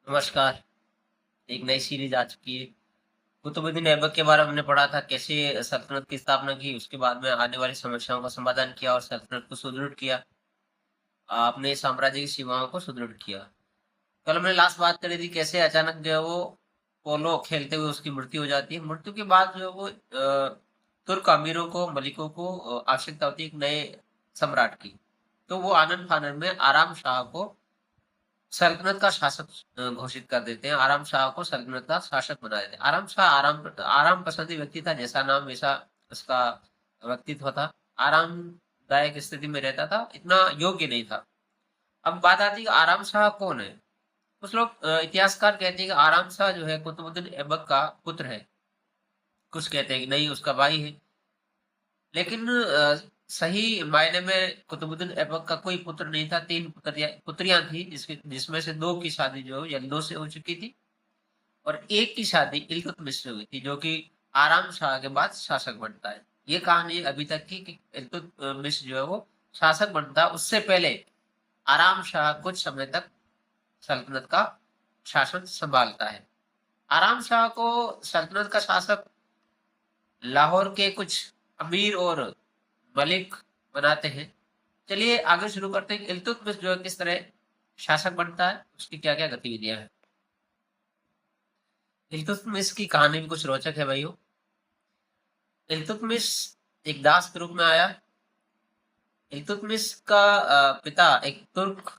नमस्कार। एक नई सीरीज आ चुकी है। कुतुबुद्दीन ऐबक के बारे में हमने पढ़ा था, कैसे सल्तनत की स्थापना की, उसके बाद में आने वाली समस्याओं का समाधान किया और सल्तनत को सुदृढ़ किया। अपने साम्राज्य की सीमाओं को सुदृढ़ किया। कल हमने लास्ट बात करी थी, कैसे अचानक जो है वो पोलो खेलते हुए उसकी मृत्यु हो जाती है। मृत्यु के बाद जो है वो तुर्क अमीरों को, मलिकों को आवश्यकता होती है एक नए सम्राट की। तो वो आनंद फानन में आराम शाह को सल्तनत का शासक घोषित कर देते हैं। आराम शाह को सल्तनत का शासक बना देते हैं। आराम शाह आराम पसंदी व्यक्ति था, जैसा नाम वैसा उसका व्यक्तित्व था। आरामदायक स्थिति में रहता था, इतना योग्य नहीं था। अब बात आती है कि आराम शाह कौन है। कुछ लोग इतिहासकार कहते हैं कि आराम शाह जो है कुतुबुद्दीन ऐबक का पुत्र है। कुछ कहते हैं कि नहीं, उसका भाई है। लेकिन सही मायने में कुतुबुद्दीन ऐबक का कोई पुत्र नहीं था। तीन पुत्रियां थी, जिसमें से दो की शादी जो है यल्दो से हो चुकी थी और एक की शादी इल्तुतमिश से हुई थी, जो कि आराम शाह के बाद शासक बनता है। ये कहानी अभी तक की कि इल्तुतमिश जो है वो शासक बनता है। उससे पहले आराम शाह कुछ समय तक सल्तनत का शासन संभालता है। आराम शाह को सल्तनत का शासक लाहौर के कुछ अमीर और मलिक बनाते हैं। चलिए आगे शुरू करते हैं। इल्तुतमिश जो है किस तरह शासक बनता है, उसकी क्या क्या गतिविधियां हैं। इल्तुतमिश की कहानी भी कुछ रोचक है भाइयों। इल्तुतमिश एक दास के रूप में आया। इल्तुतमिश का पिता एक तुर्क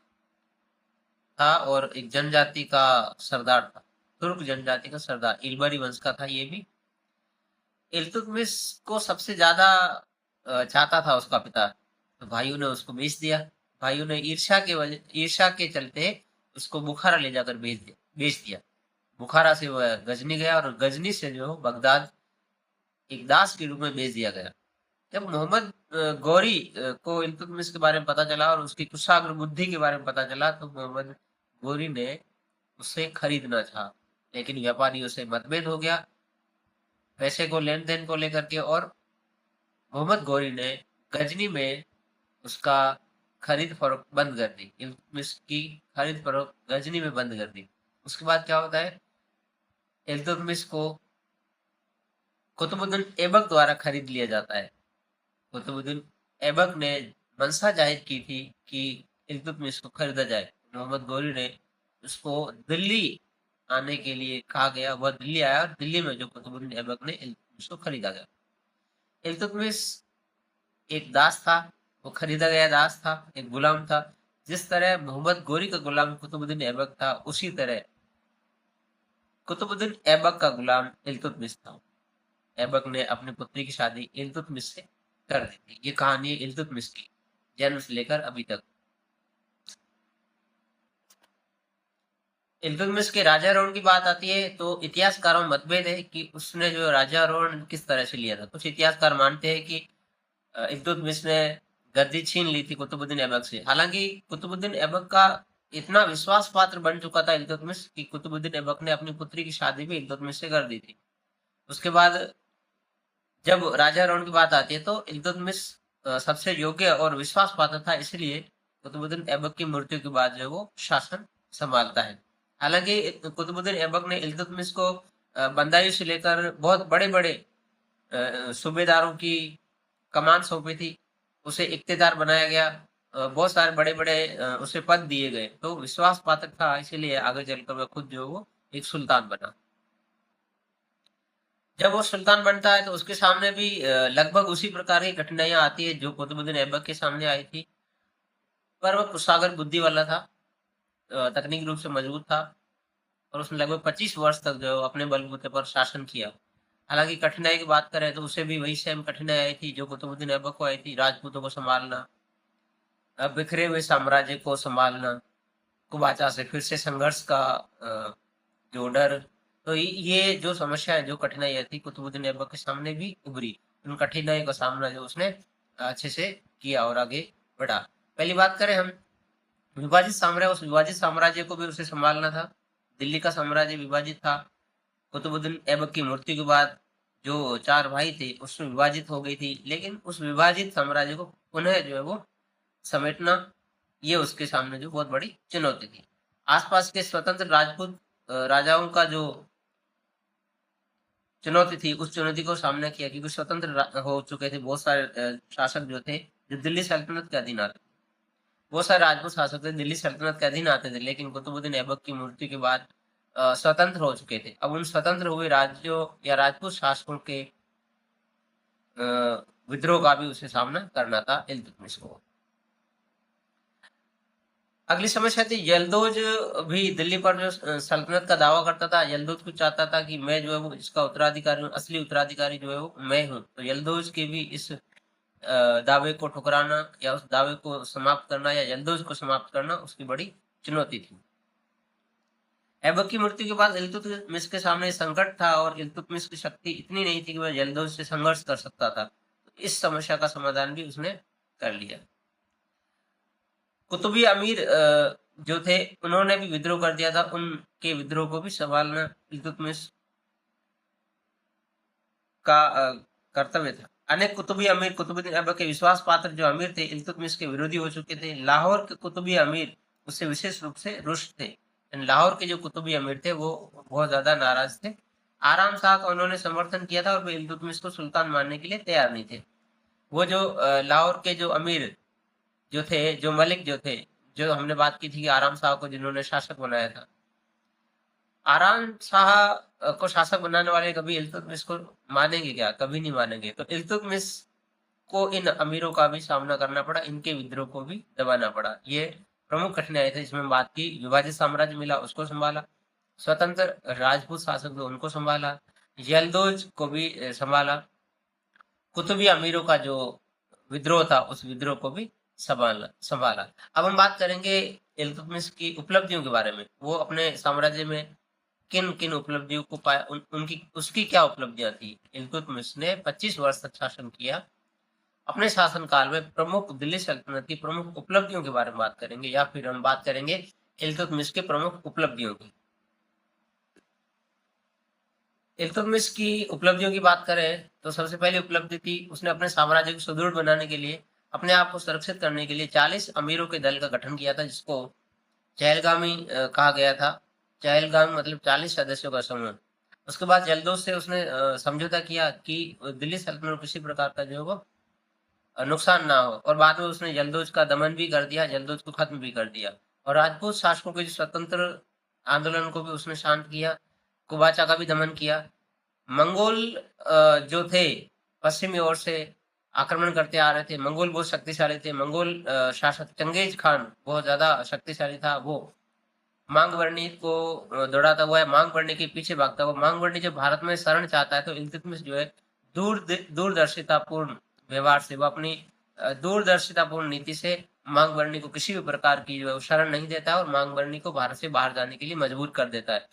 था और एक जनजाति का सरदार था। तुर्क जनजाति का सरदार, इल्बरी वंश का था ये भी। इल्तुतमिश को सबसे ज्यादा चाहता था उसका पिता, तो भाइयों ने उसको बेच दिया। भाइयों ने ईर्ष्या के चलते उसको बुखारा ले जाकर बेच दिया। बुखारा से वह गजनी गया और गजनी से जो बगदाद एक दास के रूप में बेच दिया गया। जब मोहम्मद गौरी को इल्तुतमिश के बारे में पता चला और उसकी कुशाग्र बुद्धि के बारे में पता चला, तो मोहम्मद गौरी ने उसे खरीदना चाहा, लेकिन व्यापारियों से मतभेद हो गया पैसे को, लेन देन को लेकर के। और मोहम्मद गौरी ने गजनी में उसका खरीद फरोख्त बंद कर दी। इल्तुतमिश की खरीद फरोख्त गजनी में बंद कर दी। उसके बाद क्या होता है, इल्तुतमिश को कुतुबुद्दीन ऐबक द्वारा खरीद लिया जाता है। कुतुबुद्दीन ऐबक ने मंशा जाहिर की थी कि इल्तुतमिश को खरीदा जाए। मोहम्मद गौरी ने उसको दिल्ली आने के लिए कहा गया, वह दिल्ली आया और दिल्ली में जो कुतुबुद्दीन ऐबक ने इल्तुतमिश को खरीदा गया। इल्तुतमिश एक दास था, वो खरीदा गया दास था, एक गुलाम था। जिस तरह मोहम्मद गौरी का गुलाम कुतुबुद्दीन ऐबक था, उसी तरह कुतुबुद्दीन ऐबक का गुलाम इल्तुतमिश था। ऐबक ने अपनी पुत्री की शादी इल्तुतमिश से कर दी थी। ये कहानी है इल्तुतमिश की, जन्म से लेकर अभी तक। इल्तुतमिश के राजारोहण की बात आती है तो इतिहासकारों में मतभेद है कि उसने जो राजारोहण किस तरह से लिया था। कुछ इतिहासकार मानते हैं कि इल्तुतमिश ने गद्दी छीन ली थी कुतुबुद्दीन ऐबक से। हालांकि कुतुबुद्दीन ऐबक का इतना विश्वास पात्र बन चुका था इल्तुतमिश कि कुतुबुद्दीन ऐबक ने अपनी पुत्री की शादी भी इल्तुतमिश से कर दी थी। उसके बाद जब राजारोहण की बात आती है तो इल्तुतमिश सबसे योग्य और विश्वास पात्र था, इसलिए कुतुबुद्दीन ऐबक की मृत्यु के बाद जो वो शासन संभालता है। हालांकि कुतुबुद्दीन ऐबक ने इल्तुतमिश को बंदायूं से लेकर बहुत बड़े बड़े सूबेदारों की कमान सौंपी थी। उसे इक्तेदार बनाया गया। बहुत सारे बड़े बड़े उसे पद दिए गए, तो विश्वास पात्र था, इसीलिए आगे चलकर वह खुद जो वो एक सुल्तान बना। जब वो सुल्तान बनता है तो उसके सामने भी लगभग उसी प्रकार की कठिनाइयां आती है जो कुतुबुद्दीन ऐबक के सामने आई थी। पर वह कुशागर बुद्धि वाला था, तकनीकी रूप से मजबूत था और उसने लगभग 25 वर्ष तक जो अपने बलबूते पर शासन किया। हालांकि कठिनाई की बात करें तो उसे भी वही सेम कठिनाई आई थी जो कुतुबुद्दीन ऐबक को आई थी। राजपूतों को संभालना, बिखरे हुए साम्राज्य को संभालना, कुबाचा से फिर से संघर्ष का जो डर। तो ये जो समस्या है, जो कठिनाई थी, कुतुबुद्दीन ऐबक के सामने भी उभरी। उन कठिनाई का सामना जो उसने अच्छे से किया और आगे बढ़ा। पहली बात करें हम विभाजित साम्राज्य, उस विभाजित साम्राज्य को भी उसे संभालना था। दिल्ली का साम्राज्य विभाजित था। कुतुबुद्दीन ऐबक की मृत्यु के बाद जो चार भाई थे उसमें विभाजित हो गई थी, लेकिन उस विभाजित साम्राज्य को पुनः जो है वो समेटना, ये उसके सामने जो बहुत बड़ी चुनौती थी। आसपास के स्वतंत्र राजपूत राजाओं का जो चुनौती थी, उस चुनौती को सामना किया, क्योंकि स्वतंत्र हो चुके थे बहुत सारे शासक जो थे, जो दिल्ली सल्तनत के अधीन आते। बहुत सारे राजपूत शासक थे, दिल्ली सल्तनत के अधीन आते थे, लेकिन कुतुबुद्दीन ऐबक की मृत्यु के बाद स्वतंत्र हो चुके थे। अब उन स्वतंत्र हुए राज्यों या राजपूत शासकों के विद्रोह का भी उसे सामना करना था इल्तुतमिश को। अगली समस्या थी, यलदौज भी दिल्ली पर जो सल्तनत का दावा करता था। यलदौज कुछ चाहता था कि मैं जो है वो इसका उत्तराधिकारी हूँ, असली उत्तराधिकारी जो है वो मैं हूँ। तो यलदौज के भी इस दावे को ठुकराना या उस दावे को समाप्त करना या यलदौज को समाप्त करना उसकी बड़ी चुनौती थी। ऐबक की मृत्यु के बाद इल्तुतमिश के सामने संकट था और इल्तुतमिश की शक्ति इतनी नहीं थी कि वह यलदौज से संघर्ष कर सकता था। तो इस समस्या का समाधान भी उसने कर लिया। कुतुबी अमीर जो थे उन्होंने भी विद्रोह कर दिया था, उनके विद्रोह को भी संभालना इल्तुतमिश का कर्तव्य था। अनेक कुतुबी अमीर कुतुबुद्दीन ऐबक के विश्वास पात्र जो अमीर थे इल्तुतमिश के विरोधी हो चुके थे। लाहौर के कुतुबी अमीर उससे विशेष रूप से रुष्ट थे। लाहौर के जो कुतुबी अमीर थे वो बहुत ज्यादा नाराज थे। आराम शाह का उन्होंने समर्थन किया था और वे इल्तुतमिश को सुल्तान मानने के लिए तैयार नहीं थे। वो जो लाहौर के जो अमीर जो थे, जो मलिक जो थे, जो हमने बात की थी कि आराम शाह को जिन्होंने शासक बनाया था, आराम शाह को शासक बनाने वाले कभी इल्तुतमिश को मानेंगे क्या? कभी नहीं मानेंगे। तो इल्तुतमिश को इन अमीरों का भी सामना करना पड़ा, इनके विद्रोह को भी दबाना पड़ा। ये प्रमुख कठिनाई थी जिसमें बात की। विभाजित साम्राज्य मिला, उसको संभाला। स्वतंत्र राजपूत शासक थे, उनको संभाला। यलदौज को भी संभाला। कुतुबी अमीरों का जो विद्रोह था उस विद्रोह को भी संभाला। अब हम बात करेंगे इल्तुतमिश की उपलब्धियों के बारे में। वो अपने साम्राज्य में किन किन उपलब्धियों को पाया, उनकी उसकी क्या उपलब्धियां थी। इल्तुतमिश ने 25 वर्ष तक शासन किया। अपने शासनकाल में प्रमुख दिल्ली सल्तनत की प्रमुख उपलब्धियों के बारे में बात करेंगे, या फिर हम बात करेंगे इल्तुतमिश के प्रमुख उपलब्धियों की। इल्तुतमिश की उपलब्धियों की बात करें तो सबसे पहली उपलब्धि थी उसने अपने साम्राज्य को सुदृढ़ बनाने के लिए, अपने आप को सुरक्षित करने के लिए 40 अमीरों के दल का गठन किया था, जिसको चहलगामी कहा गया था। चहलगामी मतलब 40 सदस्यों का समूह। उसके बाद यलदौज से उसने समझौता किया कि दिल्ली सल्तनत को किसी प्रकार का जो है वो नुकसान ना हो, और बाद में उसने यलदौज का दमन भी कर दिया, यलदौज को खत्म भी कर दिया। और राजपूत शासकों के जो स्वतंत्र आंदोलन को भी उसने शांत किया। कुबाचा का भी दमन किया। मंगोल जो थे पश्चिमी ओर से आक्रमण करते आ रहे थे। मंगोल बहुत शक्तिशाली थे। मंगोल शासक चंगेज खान बहुत ज्यादा शक्तिशाली था। वो मांगबरनी को दौड़ाता हुआ है, मांगबरनी के पीछे भागता हुआ। मांगबरनी जब भारत में शरण चाहता है तो इल्तुतमिश जो है दूरदर्शितापूर्ण व्यवहार से, वो अपनी दूरदर्शितापूर्ण नीति से मांगबरनी को किसी भी प्रकार की जो है शरण नहीं देता है और मांगबरनी को भारत से बाहर जाने के लिए मजबूर कर देता है।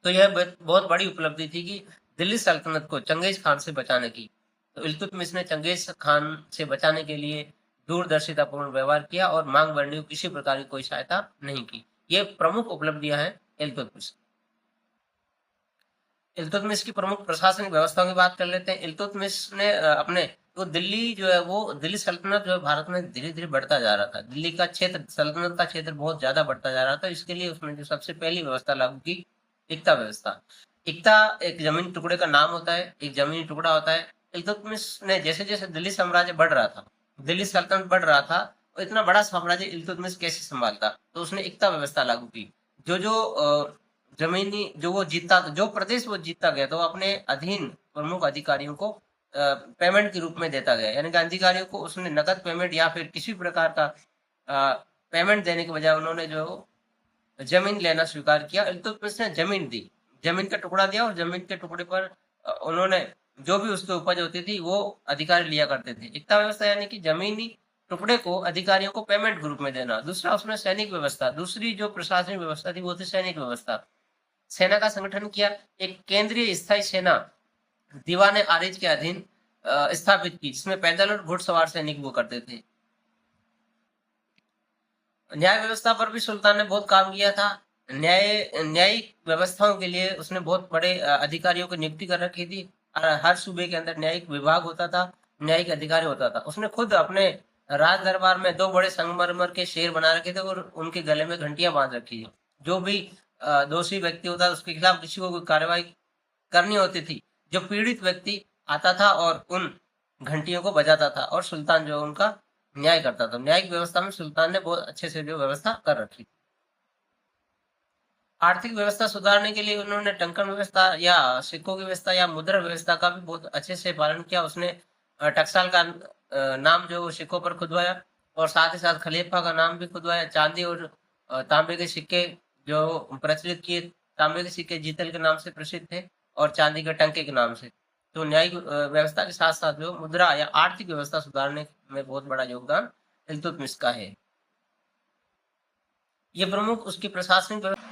तो यह बहुत बड़ी उपलब्धि थी कि दिल्ली सल्तनत को चंगेज खान से बचाने की। तो इल्तुतमिश ने चंगेज खान से बचाने के लिए दूरदर्शितापूर्ण व्यवहार किया और मांगबरनी को किसी प्रकार की कोई सहायता नहीं की। ये प्रमुख उपलब्धियां हैं इल्तुतमिश। इल्तुतमिश की प्रमुख प्रशासनिक व्यवस्थाओं की बात कर लेते हैं। इल्तुतमिश ने अपने तो दिल्ली जो है वो दिल्ली सल्तनत जो है भारत में धीरे धीरे बढ़ता जा रहा था। दिल्ली का क्षेत्र, सल्तनत का क्षेत्र बहुत ज्यादा बढ़ता जा रहा था। इसके लिए उसने जो सबसे पहली व्यवस्था लागू की, इक्ता व्यवस्था। इक्ता एक जमीनी टुकड़े का नाम होता है, एक जमीनी टुकड़ा होता है। इल्तुतमिश ने जैसे जैसे दिल्ली साम्राज्य बढ़ रहा था, दिल्ली सल्तनत बढ़ रहा था, और इतना बड़ा साम्राज्य इल्तुतमिश कैसे संभालता, तो उसने इक्ता व्यवस्था लागू की। जो जो जमीनी जो वो जीतता, जो प्रदेश वो जीतता गया तो अपने अधीन प्रमुख अधिकारियों को पेमेंट के रूप में देता गया। यानी कि अधिकारियों को उसने नकद पेमेंट या फिर किसी प्रकार का पेमेंट देने के बजाय उन्होंने जो जमीन लेना स्वीकार किया। इल्तुतमिश ने जमीन दी, जमीन का टुकड़ा दिया, और जमीन के टुकड़े पर उन्होंने जो भी उसकी उपज होती थी वो अधिकारी लिया करते थे। इक्ता व्यवस्था यानी कि जमीनी टुकड़े को अधिकारियों को पेमेंट के रूप में देना। दूसरा उसमें सैनिक व्यवस्था, दूसरी जो प्रशासनिक व्यवस्था थी वो थी सैनिक व्यवस्था। सेना का संगठन किया। एक केंद्रीय स्थायी सेना दीवाने आरिज के अधीन स्थापित की, जिसमें पैदल और घुड़सवार सैनिक वो करते थे। न्याय व्यवस्था पर भी सुल्तान ने बहुत काम किया था। न्यायिक व्यवस्थाओं के लिए उसने बहुत बड़े अधिकारियों की नियुक्ति कर रखी थी। हर सूबे के अंदर न्यायिक विभाग होता था, न्यायिक अधिकारी होता था। उसने खुद अपने राज दरबार में 2 बड़े संगमरमर के शेर बना रखे थे और उनके गले में घंटियां बांध रखी थी। जो भी दोषी व्यक्ति होता था उसके खिलाफ किसी को कोई कार्रवाई करनी होती थी, जो पीड़ित व्यक्ति आता था और उन घंटियों को बजाता था और सुल्तान जो उनका न्याय करता था। न्यायिक व्यवस्था में सुल्तान ने बहुत अच्छे से जो व्यवस्था कर रखी। आर्थिक व्यवस्था सुधारने के लिए उन्होंने टंकन व्यवस्था या सिक्कों की व्यवस्था या मुद्रा व्यवस्था का भी बहुत अच्छे से पालन किया। उसने टकसाल का नाम जो सिक्कों पर खुदवाया और साथ ही साथ खलीफा का नाम भी खुदवाया। चांदी और तांबे के सिक्के जो प्रचलित किए, तांबे के सिक्के जीतल के नाम से प्रसिद्ध थे और चांदी के टंके के नाम से। तो न्यायिक व्यवस्था के साथ साथ जो मुद्रा या आर्थिक व्यवस्था सुधारने में बहुत बड़ा योगदान इल्तुतमिश का है। ये प्रमुख उसकी प्रशासनिक व्यवस्था,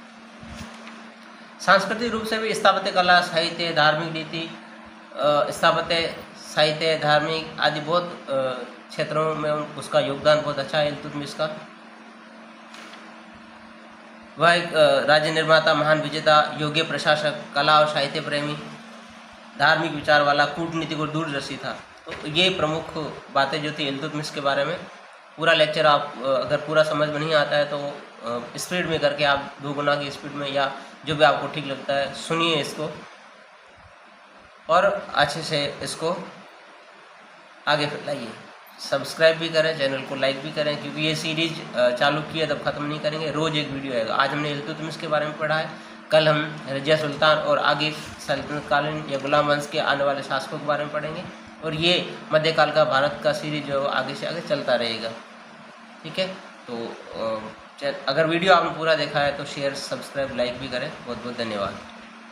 सांस्कृतिक रूप से भी स्थापत्य कला, साहित्य, धार्मिक नीति, स्थापत्य, साहित्य, धार्मिक आदि बहुत क्षेत्रों में उसका योगदान बहुत अच्छा है इल्तुतमिश का। वह एक राज्य निर्माता, महान विजेता, योग्य प्रशासक, कला और साहित्य प्रेमी, धार्मिक विचार वाला, कूटनीतिक और दूरदर्शी था। तो ये प्रमुख बातें जो थी इल्तुतमिश के बारे में। पूरा लेक्चर आप अगर पूरा समझ में नहीं आता है तो स्पीड में करके आप 2 गुना की स्पीड में या जो भी आपको ठीक लगता है सुनिए इसको और अच्छे से इसको आगे फैलाइए। सब्सक्राइब भी करें, चैनल को लाइक भी करें, क्योंकि ये सीरीज चालू की है तब ख़त्म नहीं करेंगे, रोज़ एक वीडियो आएगा। आज हमने इल्तुतमिश के बारे में पढ़ा है, कल हम रजिया सुल्तान और आगे सल्तनत कालीन या गुलाम वंश के आने वाले शासकों के बारे में पढ़ेंगे और ये मध्यकाल का भारत का सीरीज जो आगे से आगे चलता रहेगा। ठीक है, तो अगर वीडियो आपने पूरा देखा है तो शेयर, सब्सक्राइब, लाइक भी करें। बहुत बहुत धन्यवाद।